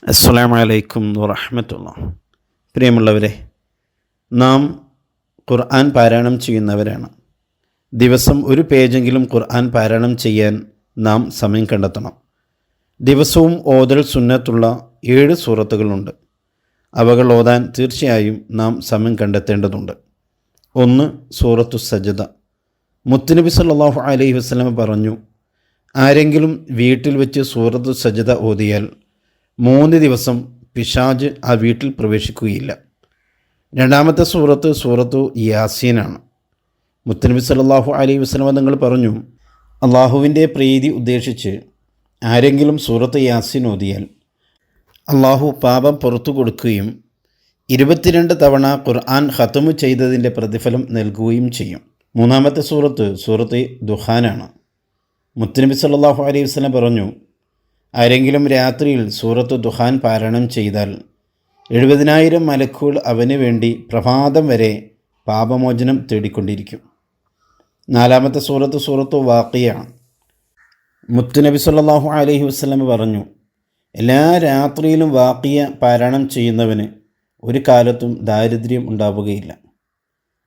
അസ്സലാമു അലൈക്കും വറഹ്മത്തുള്ളാഹി. പ്രിയമുള്ളവരെ, നാം ഖുർആൻ പാരായണം ചെയ്യുന്നവരാണ്. ദിവസം ഒരു പേജെങ്കിലും ഖുർആൻ പാരായണം ചെയ്യാൻ നാം സമയം കണ്ടെത്തണം. ദിവസവും ഓതൽ സുന്നത്തുള്ള 7 സൂറത്തുകളുണ്ട്. അവകൾ ഓതാൻ തീർച്ചയായും നാം സമയം കണ്ടെത്തേണ്ടതുണ്ട്. 1. സൂറത്തു സജ്ദ. മുത്തുനബി സല്ലല്ലാഹു അലൈഹി വസല്ലം പറഞ്ഞു, ആരെങ്കിലും വീട്ടിൽ വെച്ച് സൂറത്തു സജ്ദ ഓതിയാൽ 3 ദിവസം പിശാച് ആ വീട്ടിൽ പ്രവേശിക്കുകയില്ല. രണ്ടാമത്തെ സൂറത്തു യാസീനാണ്. മുത്തുനബി സല്ലല്ലാഹു അലൈഹി വസല്ലം തങ്ങൾ പറഞ്ഞു, അള്ളാഹുവിൻ്റെ പ്രീതി ഉദ്ദേശിച്ച് ആരെങ്കിലും സൂറത്ത് യാസീൻ ഓതിയാൽ അള്ളാഹു പാപം പുറത്തു കൊടുക്കുകയും 22 തവണ ഖുർആൻ ഖത്മ് ചെയ്തതിൻ്റെ പ്രതിഫലം നൽകുകയും ചെയ്യും. മൂന്നാമത്തെ സൂറത്ത് ദുഖാനാണ്. മുത്തുനബി സല്ലല്ലാഹു അലൈഹി വസല്ലം പറഞ്ഞു, ആരെങ്കിലും രാത്രിയിൽ സൂറത്ത് ദുഖാൻ പാരായണം ചെയ്താൽ 70,000 മലക്കുകൾ അവന് വേണ്ടി പ്രഭാതം വരെ പാപമോചനം തേടിക്കൊണ്ടിരിക്കും. നാലാമത്തെ സൂറത്ത് വാഖിയാണ്. മുത്തുനബി സല്ലല്ലാഹു അലൈഹി വസല്ലം പറഞ്ഞു, എല്ലാ രാത്രിയിലും വാഖിയ പാരായണം ചെയ്യുന്നവന് ഒരു കാലത്തും ദാരിദ്ര്യം ഉണ്ടാവുകയില്ല.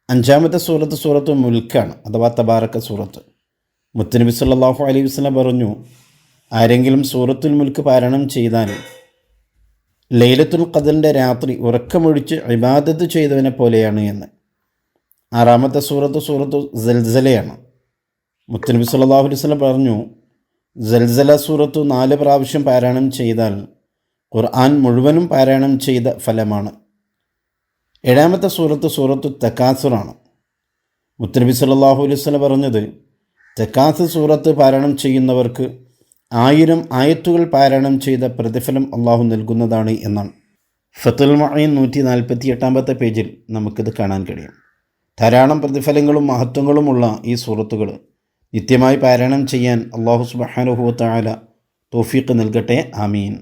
അഞ്ചാമത്തെ സൂറത്ത് മുൽക്കാണ്, അഥവാ തബാറക സൂറത്ത്. മുത്തുനബി സല്ലല്ലാഹു അലൈഹി വസല്ലം പറഞ്ഞു, ആരെങ്കിലും സൂറത്തുൽ മുൽക്ക് പാരായണം ചെയ്താൽ ലൈലത്തുൽ ഖദ്റിൻ്റെ രാത്രി ഉറക്കമൊഴിച്ച് ഇബാദത്ത് ചെയ്തവനെ പോലെയാണ് എന്ന്. ആറാമത്തെ സൂറത്ത് സൽസലയാണ്. മുത്തുനബി സല്ലല്ലാഹു അലൈഹി വസല്ലം പറഞ്ഞു, സൽസല സൂറത്ത് 4 പ്രാവശ്യം പാരായണം ചെയ്താൽ ഖുർആൻ മുഴുവനും പാരായണം ചെയ്ത ഫലമാണ്. ഏഴാമത്തെ സൂറത്ത് തകാസുറാണ്. മുത്തുനബി സല്ലല്ലാഹു അലൈഹി വസല്ലം പറഞ്ഞത്, തകാസുർ സൂറത്ത് പാരായണം ചെയ്യുന്നവർക്ക് 1000 ആയത്തുകൾ പാരായണം ചെയ്ത പ്രതിഫലം അള്ളാഹു നൽകുന്നതാണ് എന്നാണ്. ഫത്തുൽ മുഈൻ 148 പേജിൽ നമുക്കിത് കാണാൻ കഴിയും. ധാരാളം പ്രതിഫലങ്ങളും മഹത്വങ്ങളുമുള്ള ഈ സൂറത്തുകൾ നിത്യമായി പാരായണം ചെയ്യാൻ അള്ളാഹു സുബ്ഹാനഹു വ തആല തൗഫീഖ് നൽകട്ടെ. ആമീൻ.